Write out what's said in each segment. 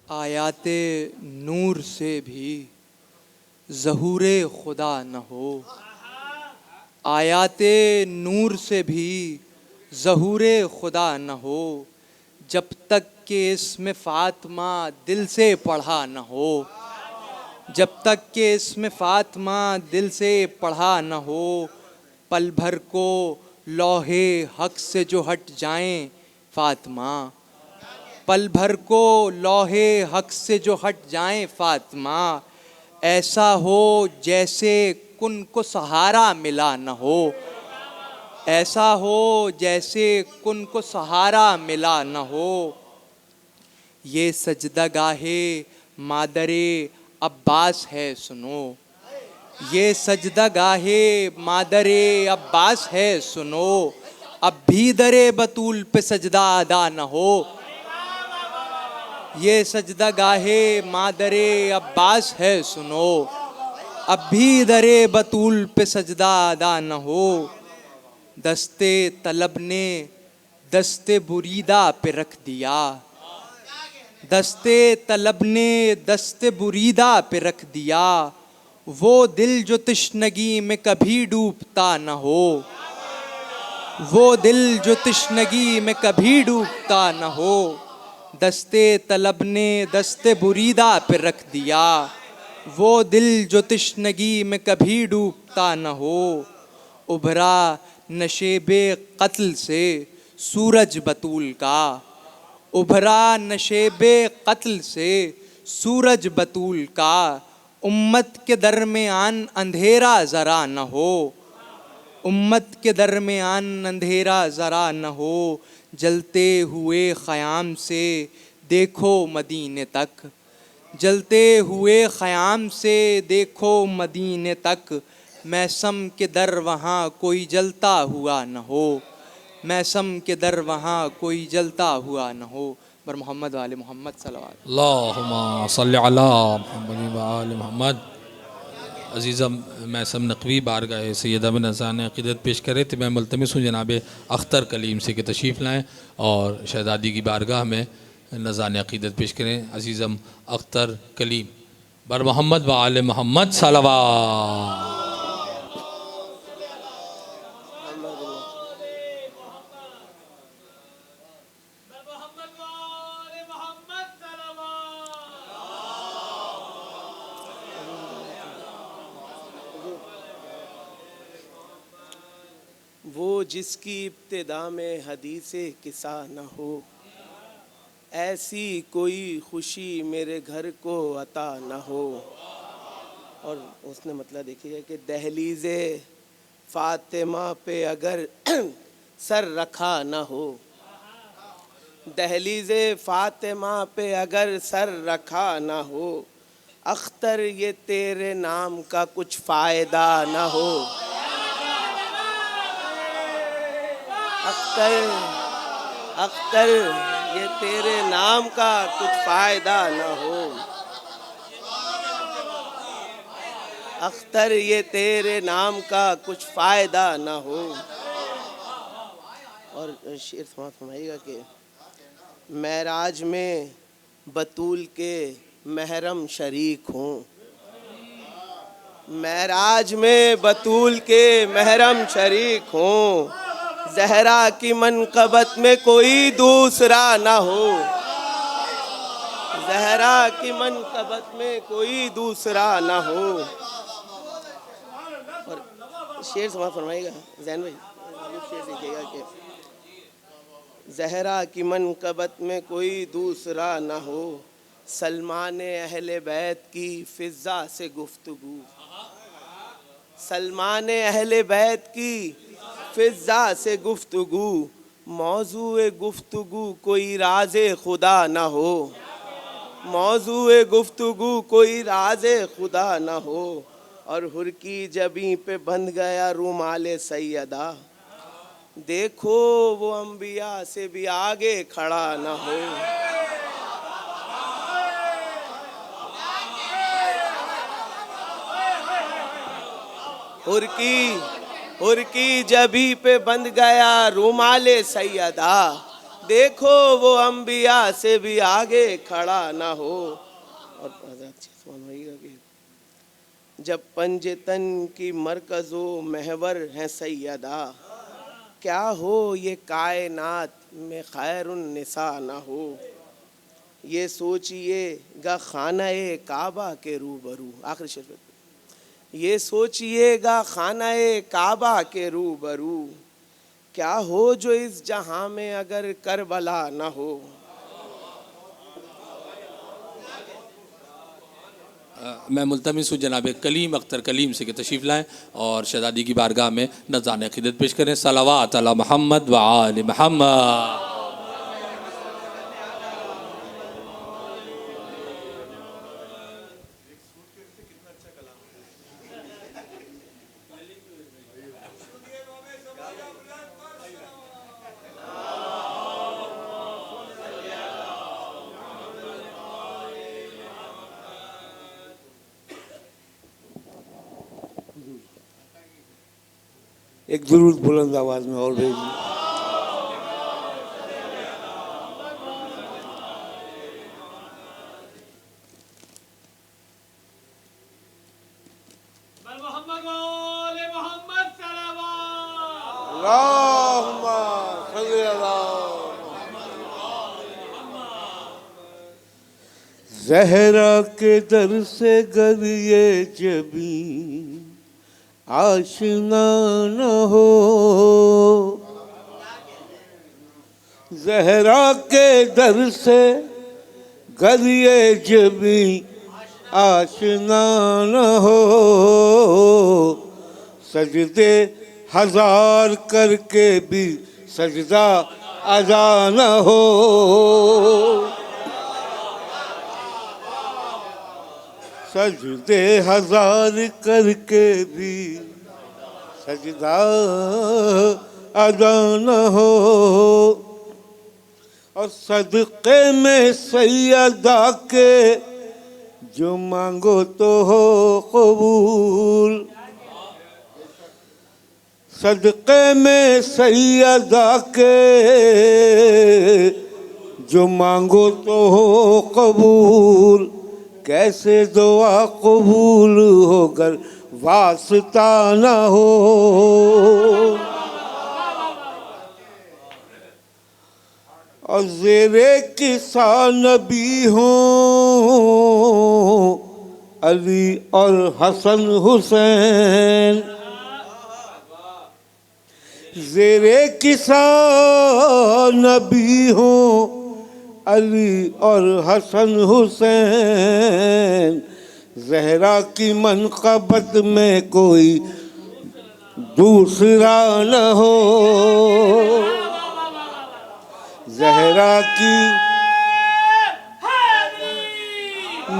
आयाते नूर से भी ज़हूरे खुदा न हो। आयाते नूर से भी ज़हूरे खुदा न हो, जब तक कि इसमें फ़ातिमा दिल से पढ़ा न हो। जब तक कि इसमें फ़ातिमा दिल से पढ़ा न हो, पल भर को लौहे हक से जो हट जाएं फ़ातिमा। पल भर को लौहे हक से जो हट जाएं फ़ातिमा, ऐसा हो जैसे कुन को सहारा मिला न हो। ऐसा हो जैसे कुन को सहारा मिला न हो। ये सजदा गाहे मादरे अब्बास है सुनो। ये सजदा गाहे मादरे अब्बास है सुनो। अब भी दरे बतूल पे सजदा अदा न हो। ये सजदा गाहे मादरे अब्बास है सुनो। अब भी दरे बतूल पे सजदा अदा न हो। दस्ते तलब ने दस्ते बुरीदा पे रख दिया। दस्ते तलब ने दस्ते बुरीदा पे रख दिया। वो दिल जो तश्नगी में कभी डूबता न हो। वो दिल जो तश्नगी में कभी डूबता न हो। दस्ते तलब ने दस्ते बुरीदा पे रख दिया। वो दिल जो तश्नगी में कभी डूबता न हो। उभरा नशेबे कत्ल से सूरज बतूल का। उभरा नशेबे कत्ल से सूरज बतूल का। उम्मत के दरमियान अंधेरा ज़रा न हो। उम्मत के दरमियान अंधेरा ज़रा न हो। जलते हुए ख़याम से देखो मदीने तक। जलते हुए ख़याम से देखो मदीने तक। मैसम के दर वहाँ कोई जलता हुआ न हो। मैसम के दर वहाँ कोई जलता हुआ न हो। बर मोहम्मद वाले मोहम्मद सल्लल्लाहु अल्लाहुम्मा सल्ली अला मुहम्मद व आले मोहम्मद। अज़ीज़म मैसम नकवी बारगाह सैयदा बिन अज़ान अक़ीदत पेश करे थे। मैं मुल्तमिस हूँ जनाब अख्तर कलीम से कि तशरीफ़ लाएँ और शहज़ादी की बारगाह में नज़ान अक़ीदत पेश करें। अज़ीज़म अख्तर कलीम बर मोहम्मद व आले मोहम्मद सल्लल्लाहु। वो जिसकी इब्तिदा में हदीसे किसा न हो, ऐसी कोई खुशी मेरे घर को अता न हो। और उसने मतलब देखिएगा कि दहलीज़े फ़ातिमा पे अगर सर रखा न हो। दहलीज़े फ़ातिमा पे अगर सर रखा न हो, अख्तर ये तेरे नाम का कुछ फ़ायदा न हो। अख्तर अख्तर ये तेरे नाम का कुछ फ़ायदा न हो। अख्तर ये तेरे नाम का कुछ फ़ायदा न हो। और शेर फरमाइएगा कि महराज में बतूल के महरम शरीक हूँ। महराज में बतूल के महरम शरीक हूँ। ज़हरा की मनक़बत में कोई दूसरा ना हो। ज़हरा की मनक़बत में कोई दूसरा ना हो। और शेर समाप्त फरमाइएगा जैन भाई, शेर देखिएगा कि ज़हरा की मनक़बत में कोई दूसरा ना हो। सलमान अहले बैत की फ़िज़ा से गुफ्तगू। सलमान अहले बैत की फ़िज़ा से गुफ्तगू। मौज़ूए गुफ्तगू कोई राज़े खुदा ना हो। मौज़ूए गुफ्तगू कोई राज़े खुदा ना हो। और हुर की जबीं पे बंध गया रुमाले सैयदा। देखो वो अंबिया से भी आगे खड़ा ना हो। हुर की जबी पे बंध गया रुमाले सैयदा। देखो वो अंबिया से भी आगे खड़ा ना हो। और फरमाइएगा कि जब पंजतन की मरकज़ो महवर हैं सैयदा, क्या हो ये कायनात में खैरुन निसा ना हो। ये सोचिएगा खाना-ए काबा के रूबरू, आखिरी शेर पे, ये सोचिएगा खाना-ए काबा के रूबरू, क्या हो जो इस जहां में अगर करबला ना हो। मैं मुल्तमिस हूँ जनाब कलीम अख्तर कलीम से कि तशरीफ़ लाएँ और शहज़ादी की बारगाह में नज़ान अक़ीदत पेश करें। सलावत अला मोहम्मद व आले मोहम्मद। एक दुरूद बुलंद आवाज में और भेजिए। अल्लाहुम्मा सल्ली अला ज़हरा के दर से गरिए जबी आशना न हो, ज़हरा के दर से गरिए जबी आशना न हो, सजदे हजार करके भी सजदा अदा न हो। सजदे हजार करके भी सजदा अदा न हो, और सदक़े में सैयदा के जो मांगो तो हो कबूल। सदक़े में सैयदा के जो मांगो तो हो कबूल। कैसे दुआ कबूल होकर वास्ता न हो। और ज़ेरे किसान नबी हों अली और हसन हुसैन, ज़ेरे किसान नबी हों अली और हसन हुसैन, ज़हरा की मनक़बत में कोई दूसरा न हो। ज़हरा की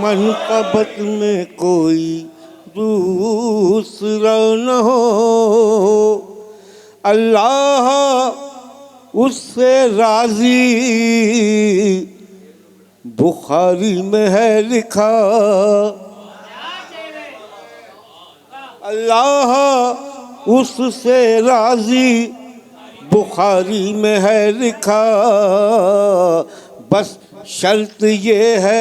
मनक़बत में कोई दूसरा न हो। अल्लाह उससे राज़ी बुखारी में है लिखा। अल्लाह उससे राज़ी बुखारी में है लिखा। बस शर्त ये है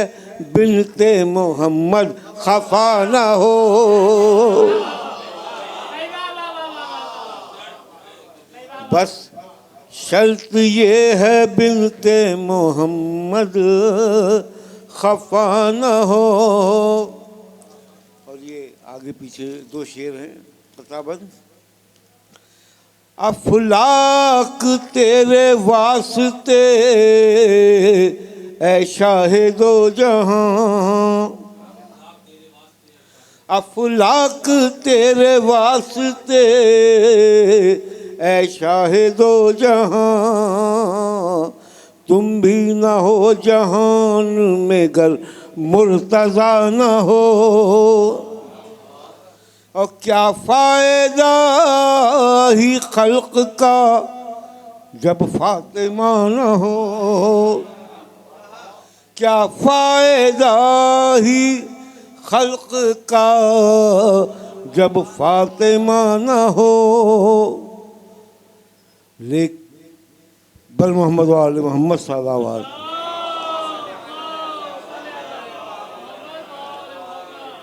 बिनते मोहम्मद खफा ना हो। बस शर्त ये है बिनते मोहम्मद खफा न हो। और ये आगे पीछे दो शेर हैं कताबंद। अफलाक तेरे वास्ते ऐ शाहिदो जहां, अफलाक तेरे वास्ते ऐ शाहिदो जहां। तुम भी न हो जहान में गर मुर्तज़ा न हो। और क्या फ़ायदा ही खल्क़ का जब फ़ातिमा न हो। क्या फ़ायदा ही खल्क़ का जब फ़ातिमा न हो। बल मोहम्मद वाले मोहम्मद सल्लल्लाहु अलैहि वसल्लम।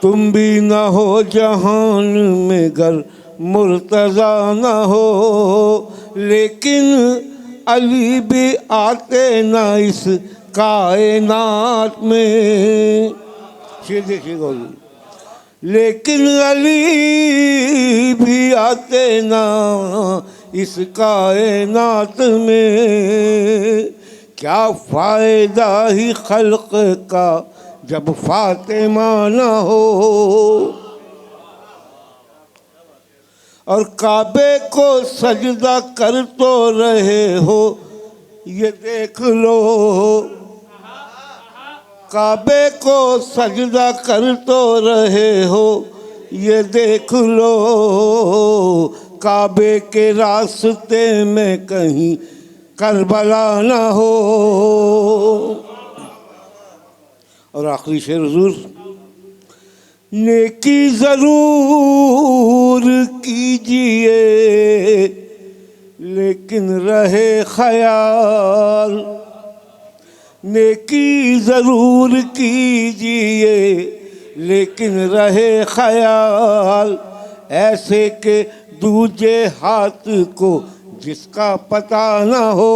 तुम भी न हो जहान में गर मुर्तज़ा न हो, लेकिन अली भी आते न इस कायनात में। शेर देखिए गौरी, लेकिन अली भी आते ना इस कायनात में। क्या फ़ायदा ही खल्क़ का जब फातिमा ना हो। और काबे को सजदा कर तो रहे हो, ये देख लो। काबे को सजदा कर तो रहे हो, ये देख लो। काबे के रास्ते में कहीं करबला ना हो। और आखिरी शेर हुजूर, नेकी ज़रूर कीजिए लेकिन रहे ख्याल। नेकी ज़रूर कीजिए लेकिन रहे ख्याल, ऐसे के दूजे हाथ को जिसका पता न हो।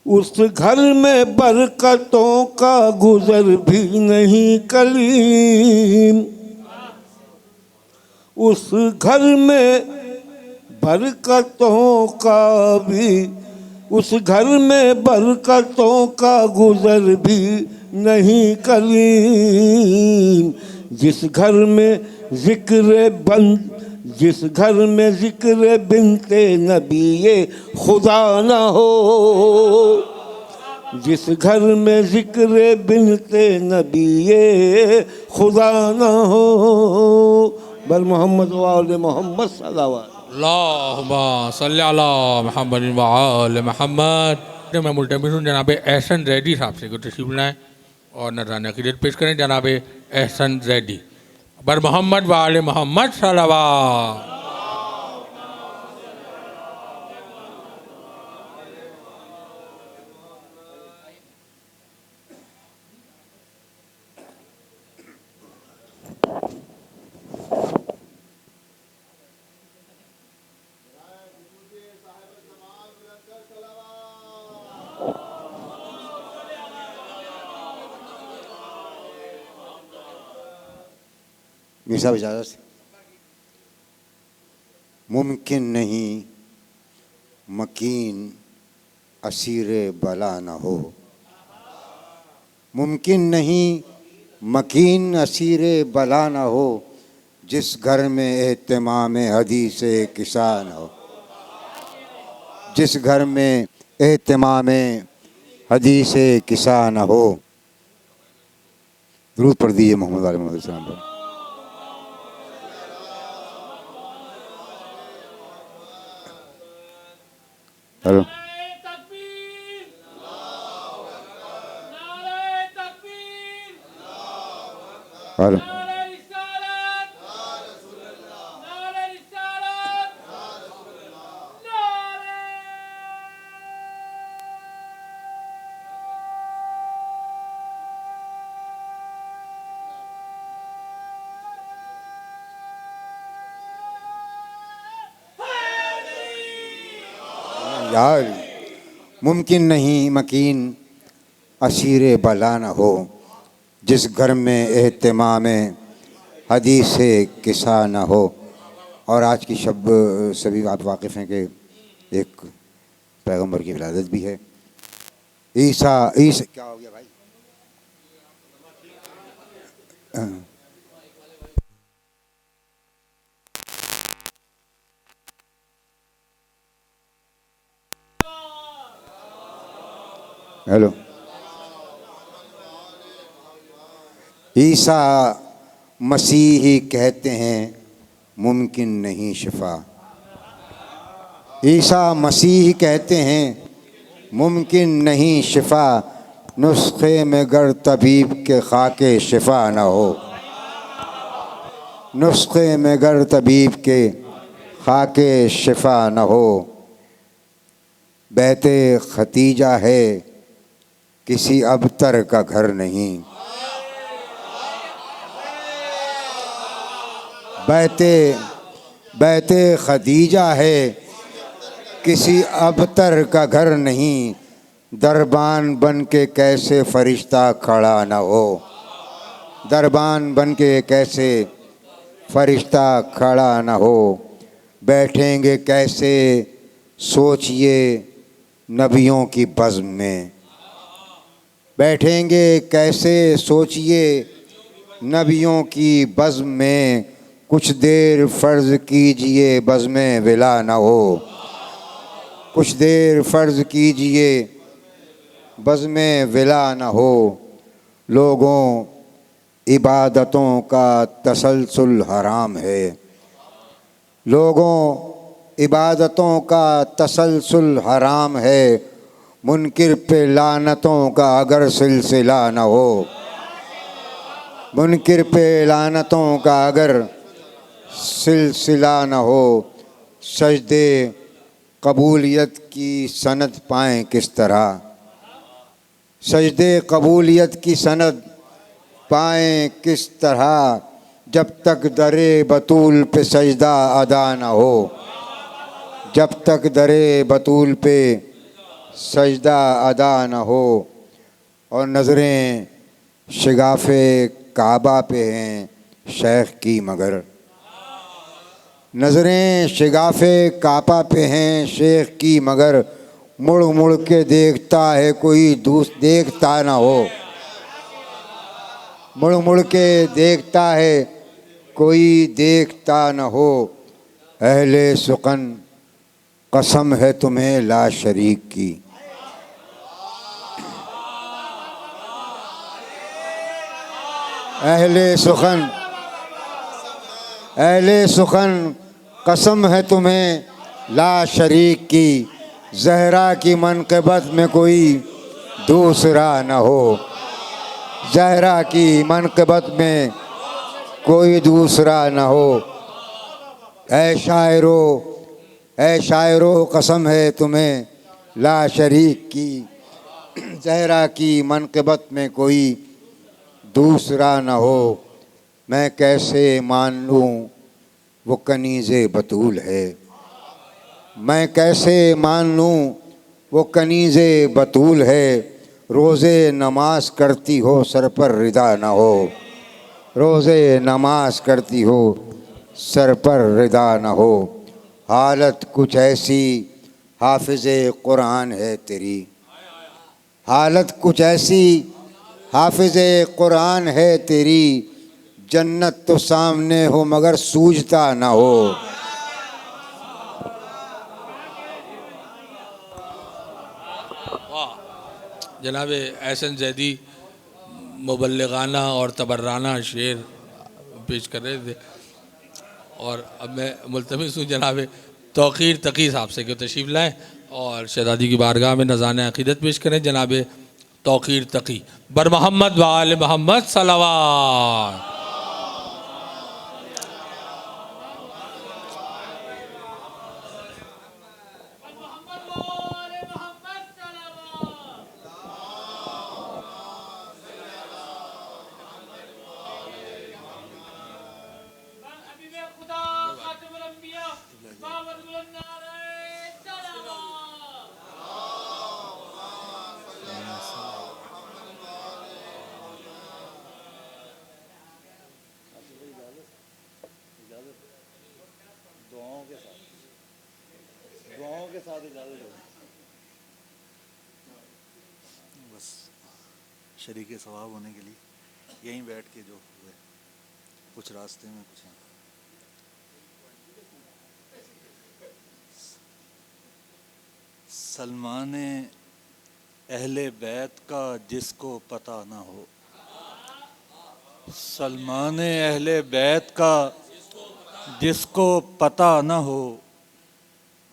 उस घर में बरकतों का गुजर भी नहीं कलीम। उस घर में बरकतों का भी, उस घर में बरकतों का गुजर भी नहीं कलीम। जिस घर में जिक्र बंद, जिस घर में जिक्र बिनते नबी खुदा ना हो। जिस घर में जिक्र बिनते नबी खुदा ना हो। बल मोहम्मद वाले मोहम्मद सल्लल्लाहु अलैहि वसल्लम। अल्लाहुम्मा सल्ली अला मुहम्मद व आले मुहम्मद। मैं मुल्तमिस हूँ जनाब एहसन जैदी साहब से को तशरीफ लाएँ और नजराना अक़ीदत पेश करें। जनाब एहसन जैदी बर मोहम्मद व आले मोहम्मद सल्लल्लाहु। मीर साहब इजाज़त से। मुमकिन नहीं मकीन असीर बला न हो। मुमकिन नहीं मकीन असीर बला न हो, जिस घर में एहतिमाम हदीस किसा न हो। जिस घर में एहतिमाम हदीस किसा न हो। दुरूद पढ़ दीजिए मोहम्मद वाले मोहम्मद सल्लल्लाहु अलैहि वसल्लम पर। हेलो हेलो यार, मुमकिन नहीं मकीन असीर बला न हो, जिस घर में एहतिमाम हदीस किसा न हो। और आज की शब सभी आप वाकिफ़ हैं कि एक पैगंबर की विलादत भी है। ईसा क्या हो गया भाई? हेलो, ईसा मसीही कहते हैं मुमकिन नहीं शिफा। ईसा मसीह कहते हैं मुमकिन नहीं शिफा, नुस्खे में गर तबीब के खाके शिफा न हो। नुस्खे में गर तबीब के खाके शिफा न हो। बैते खतीजा है किसी अबतर का घर नहीं। बैते खदीजा है किसी अबतर का घर नहीं। दरबान बन के कैसे फरिश्ता खड़ा न हो। दरबान बन के कैसे फरिश्ता खड़ा न हो। बैठेंगे कैसे सोचिए नबियों की बज़्म में। बैठेंगे कैसे सोचिए नबियों की बज़्म में। कुछ देर फ़र्ज़ कीजिए बज़्म विला न हो। कुछ देर फ़र्ज़ कीजिए बज़्म विला न हो। लोगों इबादतों का तसलसल हराम है। लोगों इबादतों का तसलसल हराम है। मुनकिर पे लानतों का अगर सिलसिला न हो। मुनकिर पे लानतों का अगर सिलसिला न हो। सजदे कबूलियत की सनद पाएँ किस तरह। सजदे कबूलियत की सनद पाएँ किस तरह। जब तक दरे बतूल पे सजदा अदा न हो। जब तक दरे बतूल पे सजदा अदा न हो। और नज़रें शिगाफ़े काबा पे हैं शेख की मगर। नज़रें शिगाफ़े काबा पे हैं शेख की मगर। मुड़ मुड़ के देखता है कोई देखता ना हो। मुड़ मुड़ के देखता है कोई देखता न हो। अहले सुकन कसम है तुम्हें ला शरीक की। अहले सुखन कसम है तुम्हें ला शरीक की। ज़हरा की मनक़बत में कोई दूसरा न हो। ज़हरा की मनक़बत में कोई दूसरा न हो। ऐ शायरो कसम है तुम्हें ला शरीक की। ज़हरा की मनक़बत में कोई दूसरा न हो। मैं कैसे मान लूँ वो कनीज़े बतूल है। मैं कैसे मान लूँ वो कनीज़े बतूल है। रोज़े नमाज करती हो सर पर रिदा न हो। रोज़े नमाज करती हो सर पर रिदा न हो। हालत कुछ ऐसी हाफिज़े कुरान है तेरी। हालत कुछ ऐसी हाफिज़े कुरान है तेरी। जन्नत तो सामने हो मगर सूझता ना हो। जनाब एहसन जैदी मुबल्लिगाना और तबर्राना शेर पेश कर रहे थे। और अब मैं मुल्तमिस हूँ जनाब तौक़ीर तकी साहब से कि तशरीफ़ लाएँ और शहज़ादी की बारगाह में नज़ान अक़ीदत पेश करें। जनाब तौक़ीर तकी बर मोहम्मद व आले मोहम्मद सलावत। बस शरीके सवाब होने के लिए यहीं बैठ के जो हुए कुछ रास्ते में कुछ हैं। सलमान अहले बैत का जिसको पता ना हो। सलमान अहले बैत का जिसको पता ना हो।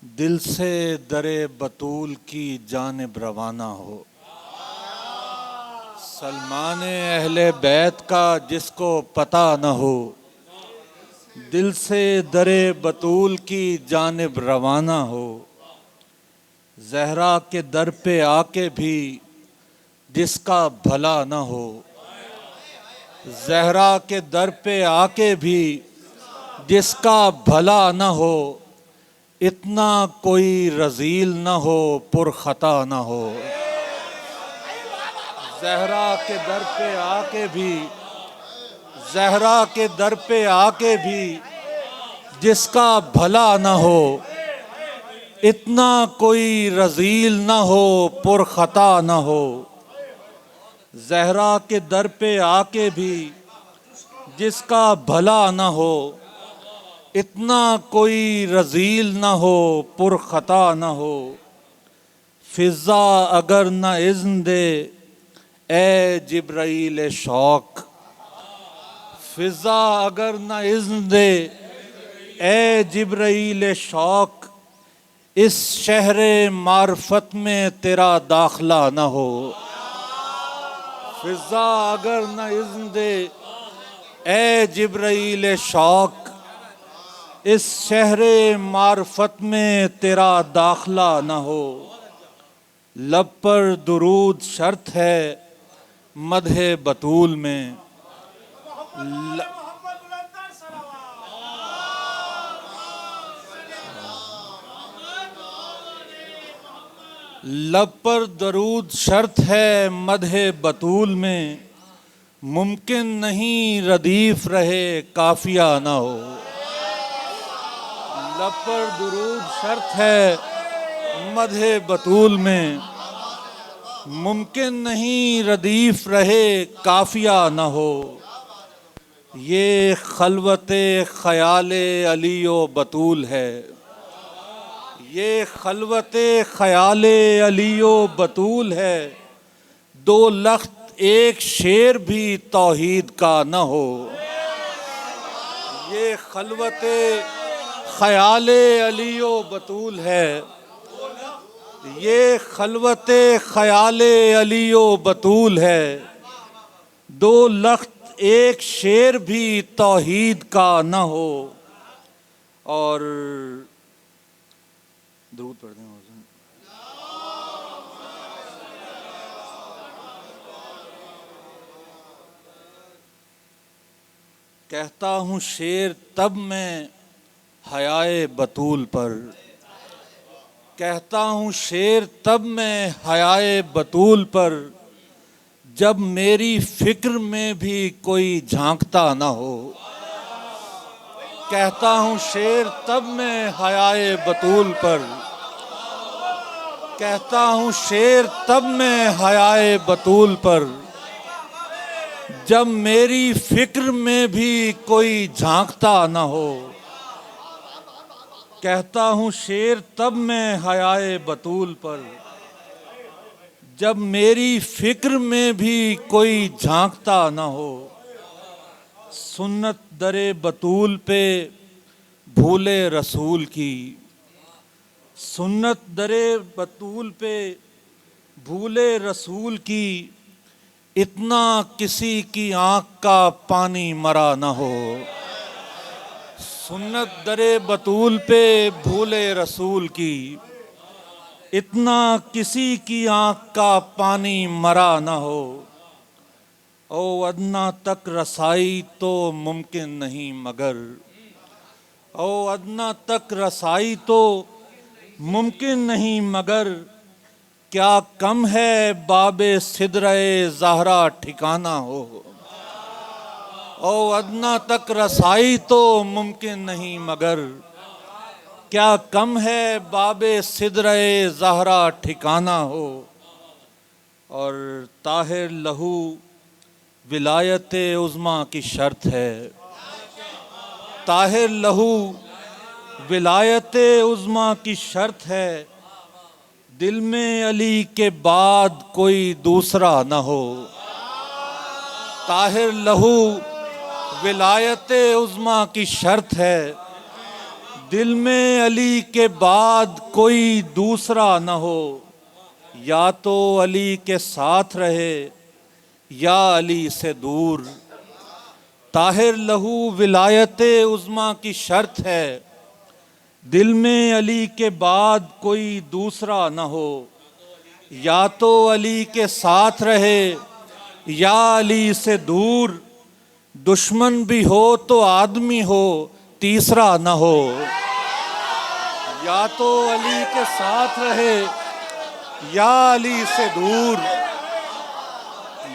दिल से दरे बतूल की जानिब रवाना हो। सलमान अहले बैत का जिसको पता न हो। दिल से दरे बतूल की जानिब रवाना हो, जहरा के दर पे आके भी जिसका भला न हो, जहरा के दर पे आके भी जिसका भला न हो, इतना कोई रजील न हो पुरखता न हो। जहरा के दर पे आके भी, जहरा के दर पे आके भी जिसका भला न हो, इतना कोई रजील न हो पुरखता न हो। जहरा के दर पे आके भी जिसका भला न हो, इतना कोई रजील न हो पुरखता न हो। फिजा अगर न इज़्न दे ए जिब्राइल शौक, फिजा अगर न इज़्न दे ए जिब्राइल शौक, इस शहरे मार्फत में तेरा दाखला न हो। फिजा अगर न इज़्न दे ए जिब्राइल शौक, इस शहरे मार्फत में तेरा दाखला न हो। लब पर दुरूद शर्त है मदहे बतूल में, लब पर दरूद शर्त है मदहे बतूल में, मुमकिन नहीं रदीफ रहे काफिया ना हो। लब पर दरूद शर्त है मदहे बतूल में, मुमकिन नहीं रदीफ रहे काफिया न हो। ये खलवते ख़याले अलियो बतूल है, ये खलवते ख़याले अलियो बतूल है। दो लख्त एक शेर भी तौहीद का न हो। ये खलवते ख़याले अलियो बतूल है, ये खलवते ख़याले अलियो बतूल है। दो लख्त एक शेर भी तौहीद का न हो। और दुरूद पढ़ते हैं। कहता हूँ शेर तब मैं हयाए बतूल पर, कहता हूँ शेर तब मैं हयाए बतूल पर, जब मेरी फिक्र में भी कोई झांकता न हो। कहता हूँ शेर तब मैं हयाए बतूल पर, कहता हूँ शेर तब मैं हयाए बतूल पर, जब मेरी फिक्र में भी कोई झांकता न हो। कहता हूँ शेर तब मैं हयाए बतूल पर, जब मेरी फिक्र में भी कोई झांकता न हो। सुन्नत दरे बतूल पे भूले रसूल की, सुन्नत दरे बतूल पे भूले रसूल की, इतना किसी की आँख का पानी मरा न हो। सुन्नत दरे बतूल पे भूले रसूल की, इतना किसी की आँख का पानी मरा न हो। ओ अदना तक रसाई तो मुमकिन नहीं मगर, ओ अदना तक रसाई तो मुमकिन नहीं मगर, क्या कम है बाबे सिदरे ज़हरा ठिकाना हो। ओ अदना तक रसाई तो मुमकिन नहीं मगर, क्या कम है बाबे सिदरे ज़हरा ठिकाना हो। और ताहिर लहू विलायत उज़्मा की शर्त है, ताहिर लहू विलायत उज़्मा की शर्त है। दिल में अली के बाद कोई दूसरा न हो। ताहिर लहू विलायत उज़्मा की शर्त है, दिल में अली के बाद कोई दूसरा न हो। या तो अली के साथ रहे या अली से दूर, ताहिर लहू विलायत उज़्मा की शर्त है, दिल में अली के बाद कोई दूसरा न हो। या तो अली के साथ रहे या अली से दूर, दुश्मन भी हो तो आदमी हो तीसरा न हो। या तो अली के साथ रहे या अली से दूर,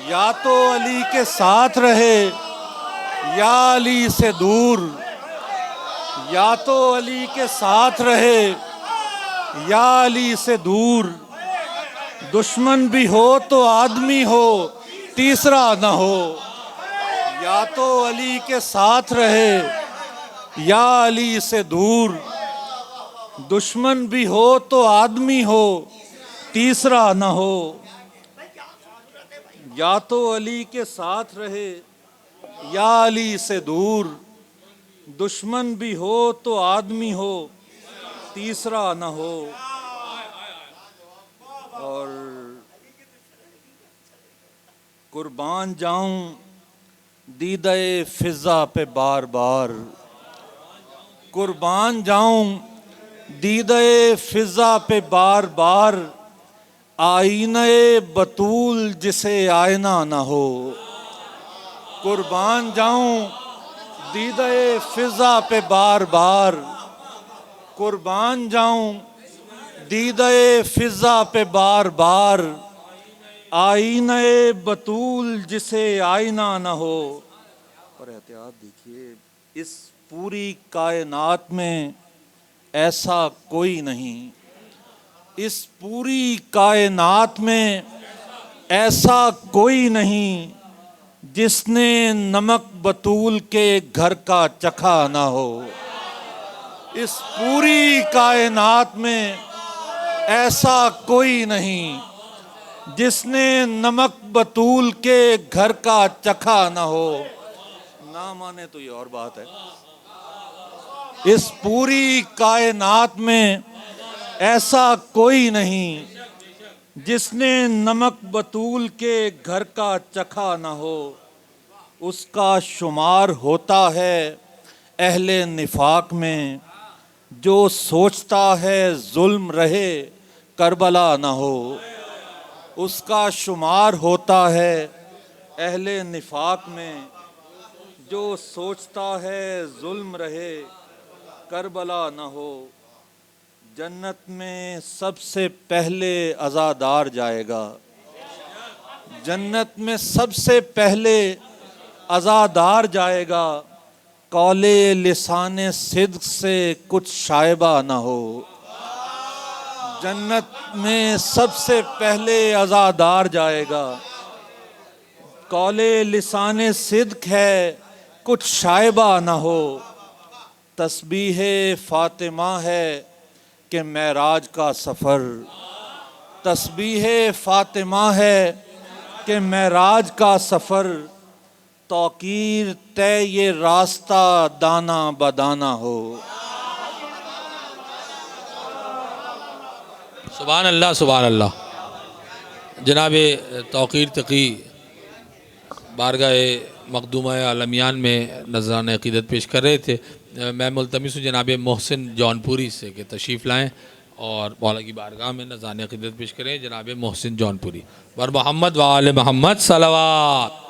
या तो अली के साथ रहे या अली से दूर, या तो अली के साथ रहे या अली से दूर, दुश्मन भी हो तो आदमी हो तीसरा न हो। या तो अली के साथ रहे या अली से दूर, दुश्मन भी हो तो आदमी हो तीसरा न हो। या तो अली के साथ रहे या अली से दूर, दुश्मन भी हो तो आदमी हो तीसरा न हो। और कुर्बान जाऊं दीदे फिजा पे बार बार, कुर्बान जाऊं दीदे फिजा पे बार बार, आईने बतूल जिसे आईना ना हो। कुर्बान जाऊं दीदे फिजा पे बार बार, कुर्बान जाऊं दीदे फिजा पे बार बार, आईने बतूल जिसे आईना न हो। पर एहतियात देखिए, इस पूरी कायनात में ऐसा कोई नहीं, इस पूरी कायनात में ऐसा कोई नहीं जिसने नमक बतूल के घर का चखा ना हो। इस पूरी कायनात में ऐसा कोई नहीं जिसने नमक बतूल के घर का चखा ना हो। ना माने तो ये और बात है। इस पूरी कायनात में ऐसा कोई नहीं जिसने नमक बतूल के घर का चखा ना हो। उसका शुमार होता है अहले निफाक में, जो सोचता है जुल्म रहे करबला ना हो। उसका शुमार होता है अहले निफाक में, जो सोचता है जुल्म रहे करबला ना हो। जन्नत में सबसे पहले अज़ादार जाएगा, जन्नत में सबसे पहले अज़ादार जाएगा, कौले लिसाने सिद्क से कुछ शायबा ना हो। जन्नत में सबसे पहले अज़ादार जाएगा, कौले लिसाने सिद्क है कुछ शायबा ना हो। तस्बीह फातिमा है कि मेराज का सफ़र, तस्बीह फातिमा है कि मेराज का सफ़र, तौकीर तय ये रास्ता दाना बदाना हो। सुभान अल्लाह सुभान अल्लाह। जनाब तौकीर तकी बारगाह मखदूमा आलमियान में नज़रान अक़ीदत पेश कर रहे थे। मैं मुल्तमिस हूँ जनाब मोहसिन जौनपुरी से कि तशरीफ़ लाएँ और मौला की बारगाह में नज़रान अक़ीदत पेश करें। जनाब मोहसिन जौनपुरी वर मोहम्मद व आले मोहम्मद सलावत।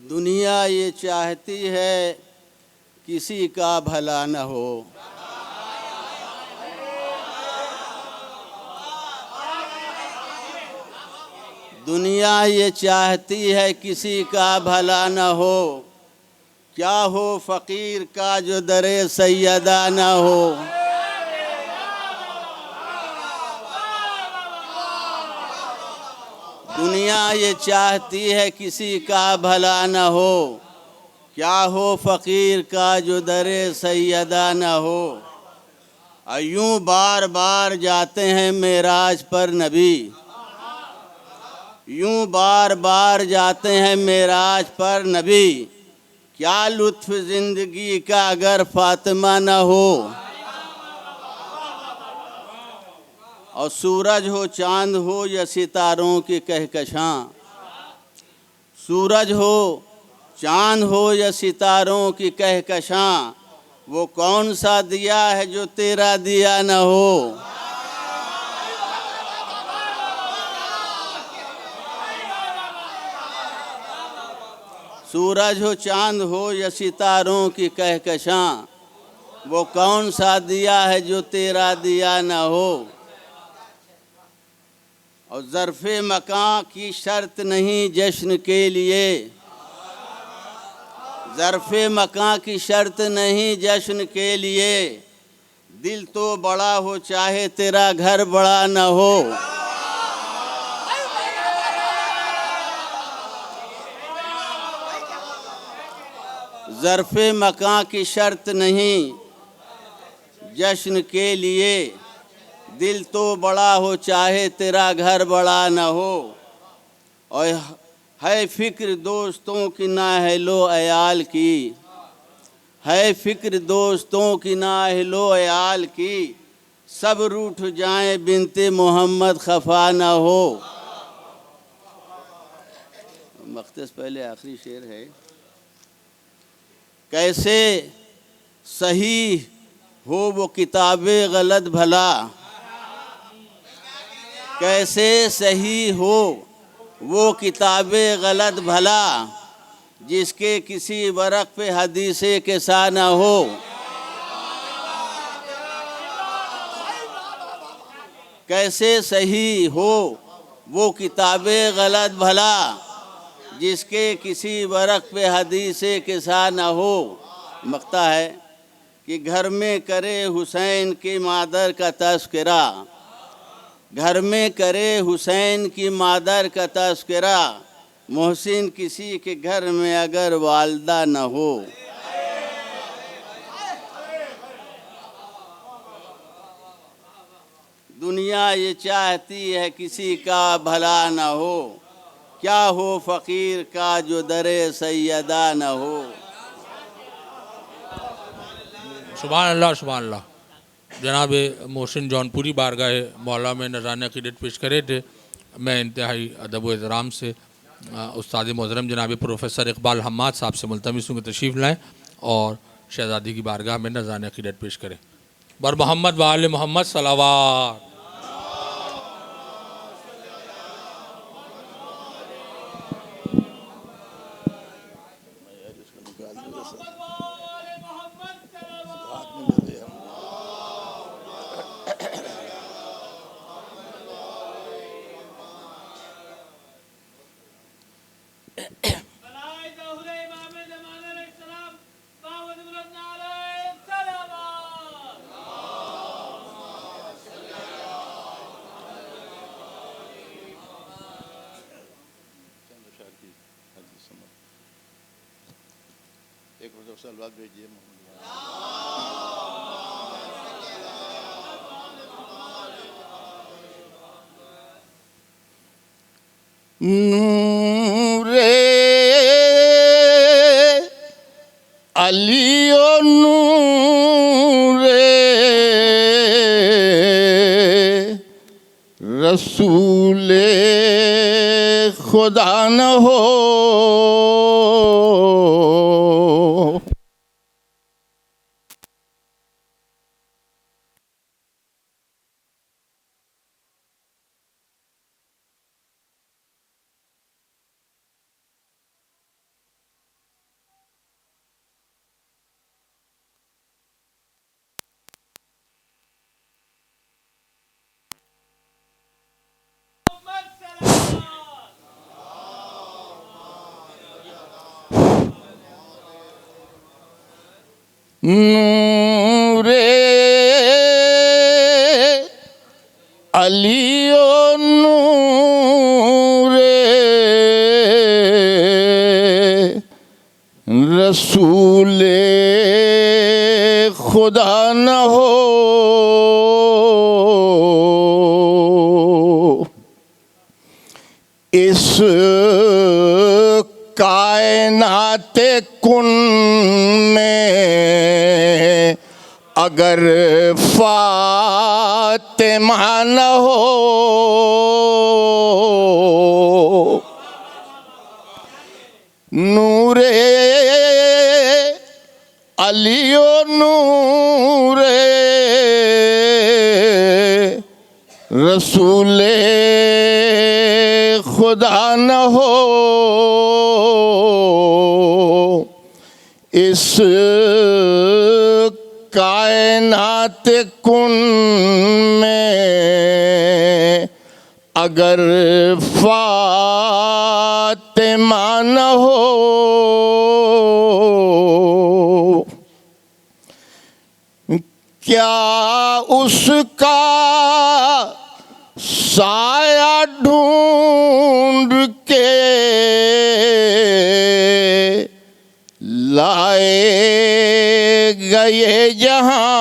दुनिया ये चाहती है किसी का भला न हो। दुनिया ये चाहती है किसी का भला न हो, क्या हो फ़कीर का जो दरे सैयदा न हो। दुनिया ये चाहती है किसी का भला न हो, क्या हो फ़कीर का जो दरे सैयदा न हो। यूं बार बार जाते हैं मेराज पर नबी, यूं बार बार जाते हैं मेराज पर नबी, क्या लुत्फ़ ज़िंदगी का अगर फातिमा न हो। और सूरज हो चांद हो या सितारों की कहकशां, सूरज हो चांद हो या सितारों की कहकशां, वो कौन सा दिया है जो तेरा दिया न हो। सूरज हो चांद हो या सितारों की कहकशां, वो कौन सा दिया है जो तेरा दिया न हो। और ज़र्फ़े मकां की शर्त नहीं जश्न के लिए, ज़र्फ़े मकां की शर्त नहीं जश्न के लिए, दिल तो बड़ा हो चाहे तेरा घर बड़ा न हो। ज़र्फ़े मकां की शर्त नहीं जश्न के लिए, दिल तो बड़ा हो चाहे तेरा घर बड़ा न हो। और है फ़िक्र दोस्तों की ना अहलो अयाल की, है फ़िक्र दोस्तों की ना अहलो अयाल की, सब रूठ जाएं बिनते मोहम्मद खफा न हो। मख्तस पहले आखिरी शेर है। कैसे सही हो वो किताबें गलत भला, कैसे सही हो वो किताबें गलत भला, जिसके किसी वरक़ पे हदीसे के सा न हो। कैसे सही हो वो किताबें गलत भला, जिसके किसी वरक़ पे हदीसे के सा न हो। मकता है कि घर में करे हुसैन की मादर का तज़किरा, घर में करे हुसैन की मादर का तज़किरा, मोहसिन किसी के घर में अगर वालदा न हो। दुनिया ये चाहती है किसी का भला न हो, क्या हो फ़कीर का जो दरे सैयदा न हो। सुभान अल्लाह सुभान अल्लाह। जनाब मोहसिन जौनपुरी बारगाह मौला में नज़रान अक़ीदत पेश करे थे। मैं इंतहाई अदब व एहतराम से उस्ताद मोहतरम जनाब प्रोफेसर इकबाल हम्माद साहब से मुल्तमिस हूँ कि तशरीफ़ लाएँ और शहज़ादी की बारगाह में नज़रान अक़ीदत पेश करें। बर मोहम्मद व आले मोहम्मद सलावत। एक सलवात भेजिए। नूरे अली ओ नूरे रसूले खुदा न हो। नूरे अली ओ नूरे खुदा न हो, इस कायनात कुन में अगर फातिमा न हो, नूरे अलियो नूरे रसूले खुदा न हो, इस कायनात कुन में अगर फातिमा न हो, क्या उसका साया ढूंढ के लाए गए जहां,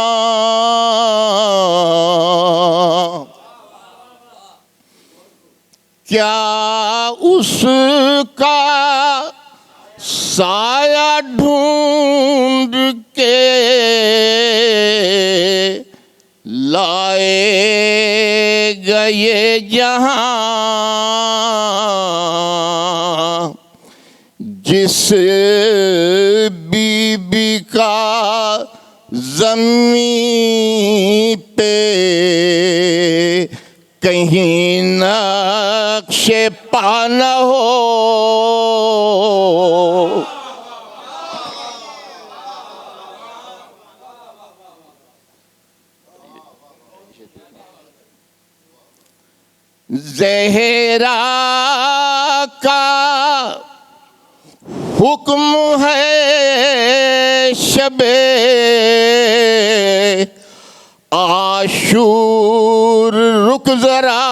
क्या उसका साया ढूंढ के लाए गए जहां, जिस बीबी का ज़मीं पे कहीं नक्शे पा न हो, ज़हरा का हुक्म है शबे आशूर रुक जरा,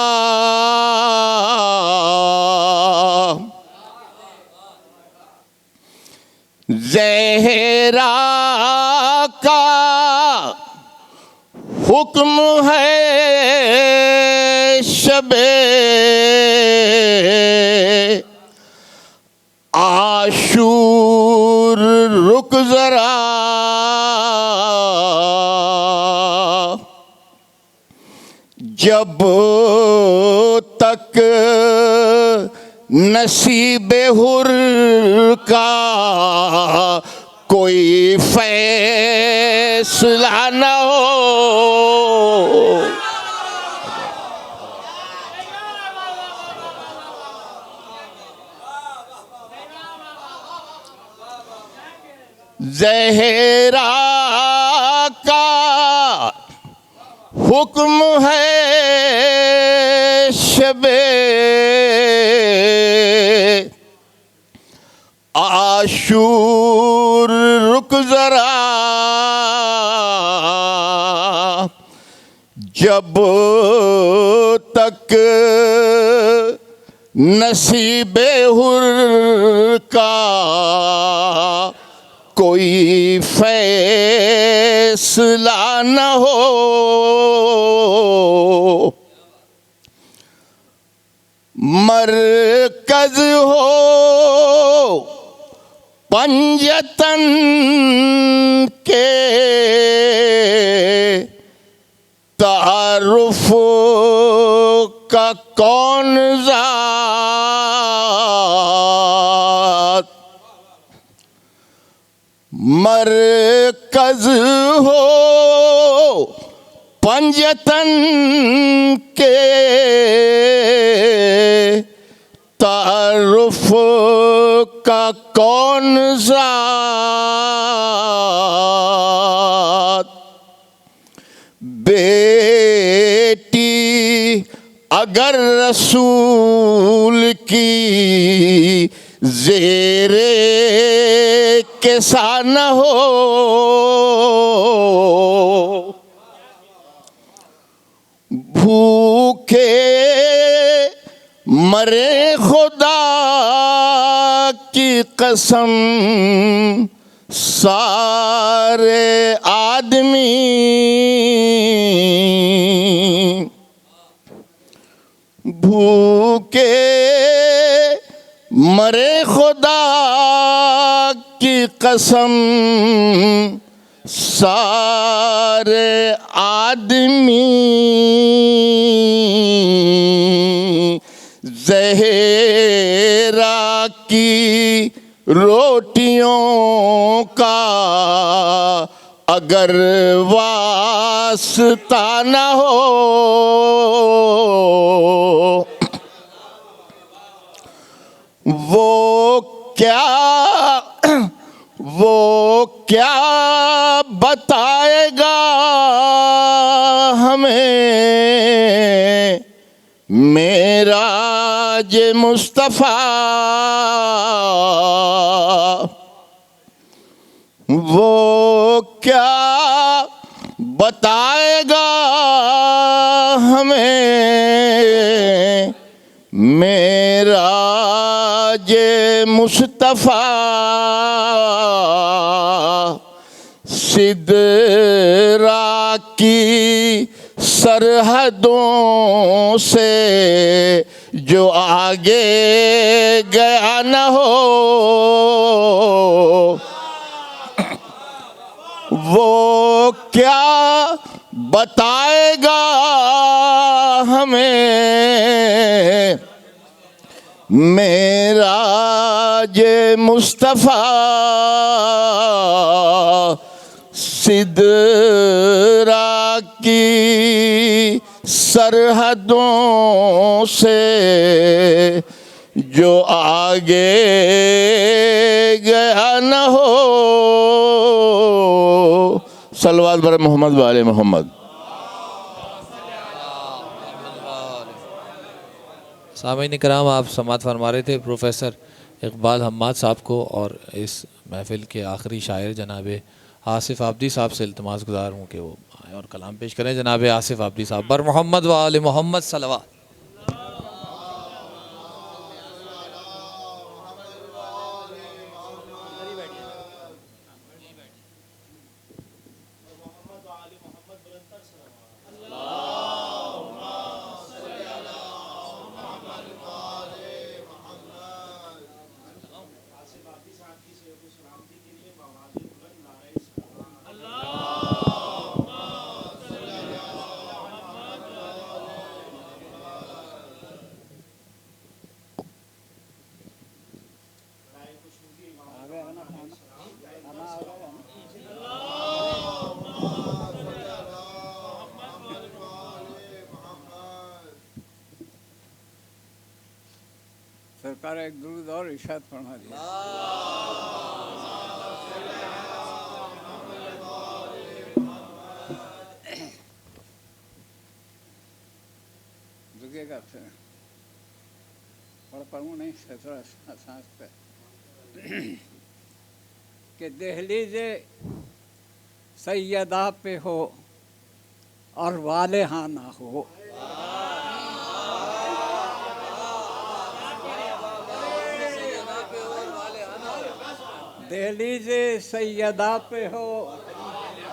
ज़हरा का हुक्म है शबे आशूर रुक जरा, जब तक नसीबे हुर का कोई फैसला न हो, ज़हरा का हुक्म है शबे आशूर रुक जरा, जब तक नसीबे हुर का कोई फैसला न हो, मरकज हो पंजतन के तारुफ का कौन ज़ात, मरकज हो पंजतन के तारुफ का कौन ज़ात, बेटी अगर रसूल की ज़ेरे कैसा न हो, भूखे मरे खुदा की कसम सारे आदमी भूखे मरे, खुदा की कसम सारे आदमी ज़हरा की रोटियों का अगर वास्ता न हो, वो क्या बताएगा हमें मेराज मुस्तफ़ा। वो क्या बताएगा हमें मेराज मुस्तफ़ा। सिदरा की सरहदों से जो आगे गया न हो, वो क्या बताएगा हमें मेराज मुस्तफ़ा। सिदरा की सरहदों से जो आगे गया न हो। सल्लल्लाहु अलैहि मोहम्मद वाले मोहम्मद। सामीन कराम, आप समात फरमा रहे थे प्रोफेसर इकबाल हम्माद साहब को, और इस महफिल के आखिरी शायर जनाब आसिफ आबदी साहब से इल्तमास गुजार हूँ कि वो आए और कलाम पेश करें। जनाब आसिफ आबदी साहब, बर मोहम्मद व आले मोहम्मद सलवात। सरकार एक दुरूद और इरशाद फरमा दिया। झुकेगा फिर पढ़ूँ नहीं थोड़ा सांस पे कि दहलीज़े सैयदा पे हो और वाले हाँ ना हो। दहलीज़े सैयदा पे हो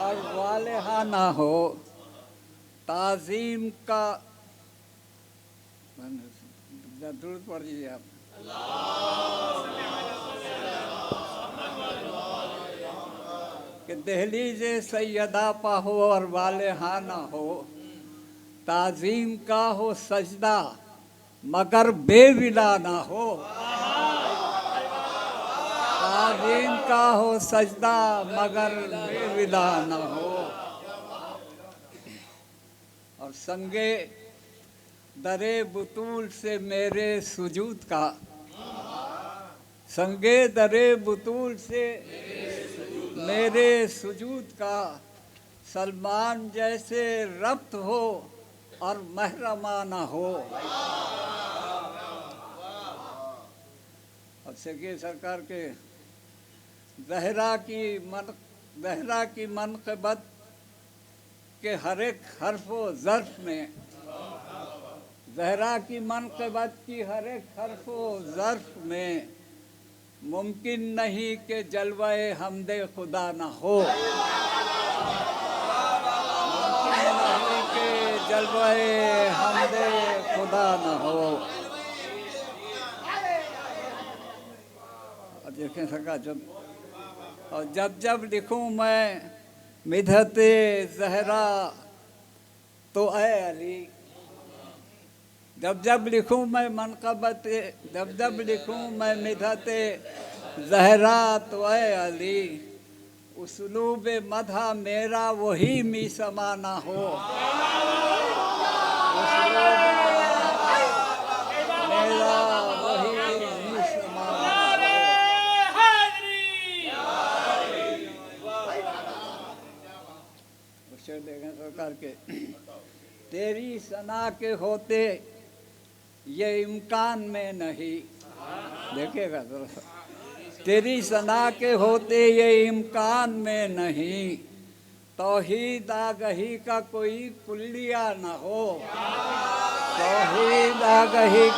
और वाले हाँ ना हो। ताज़ीम का दुरूद पढ़ दीजिए आप। कि दहलीज़े सैयदा पा हो और वाले हाँ ना हो। ताज़ीम का हो सजदा मगर बेविला ना हो। ताज़ीम का हो सजदा मगर बेविला ना हो। और संगे दरे बुतूल से मेरे सुजूद का, संगे दरे बुतूल से मेरे सुजूद का सलमान जैसे रब्त हो और महरमाना हो। अब सके सरकार के ज़हरा की मनक़बत के हर एक हर्फ व ज़र्फ में, ज़हरा की मनक़बत की हर एक हर्फ व ज़र्फ में मुमकिन नहीं कि जलवाए हमदे खुदा न हो, मुमकिन नहीं कि जलवाए हमदे खुदा न हो। और देखें सका जब लिखूं मैं मिधते जहरा तो ऐ अली, जब लिखूं मैं मनक़बत, जब लिखूं मैं मिधते जहरा तो ऐ अली, उसलूब मधा मेरा वही मी समाना हो, मेरा वही मी समाना हो। शेर देखें सरकार के, तेरी सना के होते ये इम्कान में नहीं, देखेगा जरा, तेरी सना के होते ये इम्कान में नहीं, तौहीद आगही का कोई कुल्लिया न हो, तौहीद आगही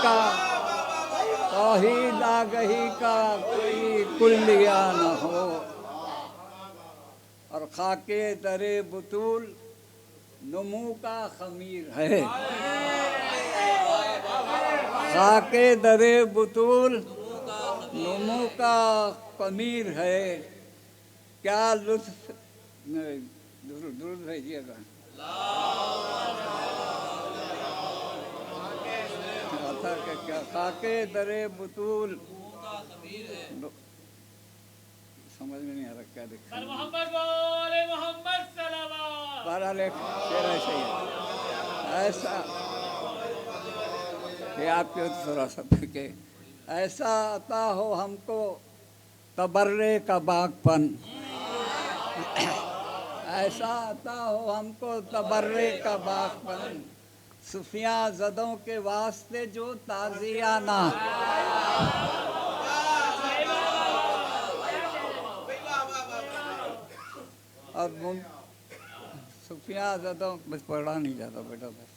का कोई कुल्लिया न हो। और खाके दरे बुतूल नमू का खमीर है, खाके दरे बुतूल नमू का खमीर है, क्या लुत्फ, दुरूद भेजिएगा, क्या खाके दरे बुतूल, समझ में नहीं आ रहा क्या देखा, ऐसा ये आपके थोड़ा सा के, ऐसा अता हो हमको तबर्रे का बागपन, ऐसा अता हो हमको तबर्रे का बागपन, सुफिया ज़दों के वास्ते जो ताज़ियाना, और सुफिया ज़दों, बस पढ़ा नहीं जाता बेटा बस।